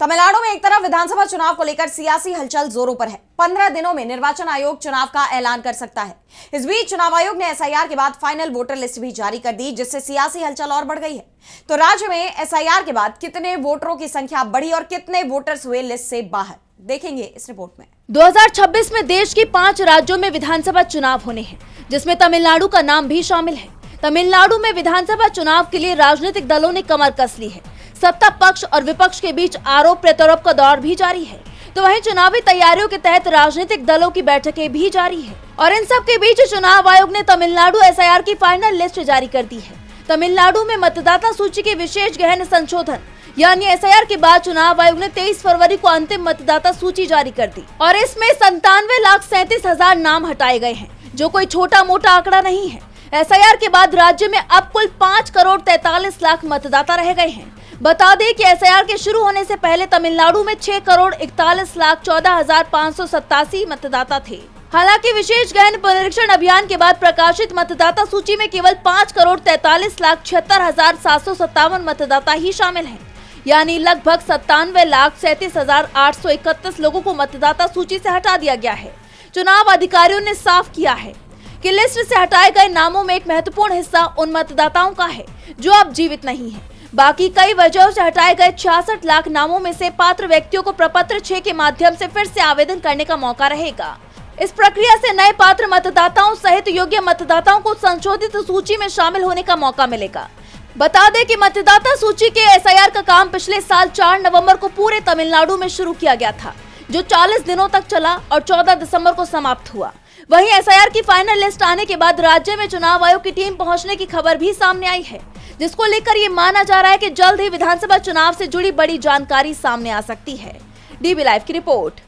तमिलनाडु में एक तरफ विधानसभा चुनाव को लेकर सियासी हलचल जोरों पर है। 15 दिनों में निर्वाचन आयोग चुनाव का ऐलान कर सकता है। इस बीच चुनाव आयोग ने एसआईआर के बाद फाइनल वोटर लिस्ट भी जारी कर दी, जिससे सियासी हलचल और बढ़ गई है। तो राज्य में एसआईआर के बाद कितने वोटरों की संख्या बढ़ी और कितने वोटर्स हुए लिस्ट से बाहर, देखेंगे इस रिपोर्ट में। 2026 में देश के 5 राज्यों में विधानसभा चुनाव होने हैं, जिसमें तमिलनाडु का नाम भी शामिल है। तमिलनाडु में विधानसभा चुनाव के लिए राजनीतिक दलों ने कमर कस ली है। सत्ता पक्ष और विपक्ष के बीच आरोप प्रत्यारोप का दौर भी जारी है। तो वहीं चुनावी तैयारियों के तहत राजनीतिक दलों की बैठकें भी जारी है। और इन सब के बीच चुनाव आयोग ने तमिलनाडु एसआईआर की फाइनल लिस्ट जारी कर दी है। तमिलनाडु में मतदाता सूची के विशेष गहन संशोधन यानी एसआईआर के बाद चुनाव आयोग ने 23 फरवरी को अंतिम मतदाता सूची जारी कर दी और इसमें 97,37,000 नाम हटाए गए हैं, जो कोई छोटा मोटा आंकड़ा नहीं है। एसआईआर के बाद राज्य में अब कुल 5 करोड़ 43 लाख मतदाता रह गए हैं। बता दें कि एसआईआर के शुरू होने से पहले तमिलनाडु में 6 करोड़ 41 लाख 14,587 मतदाता थे। हालांकि विशेष गहन पुनरीक्षण अभियान के बाद प्रकाशित मतदाता सूची में केवल 5 करोड़ 43 लाख 76,757 मतदाता ही शामिल हैं। यानी लगभग 97,37,831 लोगों को मतदाता सूची से हटा दिया गया है। चुनाव अधिकारियों ने साफ किया है कि लिस्ट से हटाए गए नामों में एक महत्वपूर्ण हिस्सा उन मतदाताओं का है जो अब जीवित नहीं है। बाकी कई वजहों से हटाए गए 66 लाख नामों में से पात्र व्यक्तियों को प्रपत्र 6 के माध्यम से फिर से आवेदन करने का मौका रहेगा। इस प्रक्रिया से नए पात्र मतदाताओं सहित योग्य मतदाताओं को संशोधित सूची में शामिल होने का मौका मिलेगा। बता दें कि मतदाता सूची के एसआईआर का काम पिछले साल 4 नवंबर को पूरे तमिलनाडु में शुरू किया गया था, जो 40 दिनों तक चला और 14 दिसंबर को समाप्त हुआ। वहीं एसआईआर की फाइनल लिस्ट आने के बाद राज्य में चुनाव आयोग की टीम पहुंचने की खबर भी सामने आई है, जिसको लेकर ये माना जा रहा है कि जल्द ही विधानसभा चुनाव से जुड़ी बड़ी जानकारी सामने आ सकती है। डीबी लाइव की रिपोर्ट।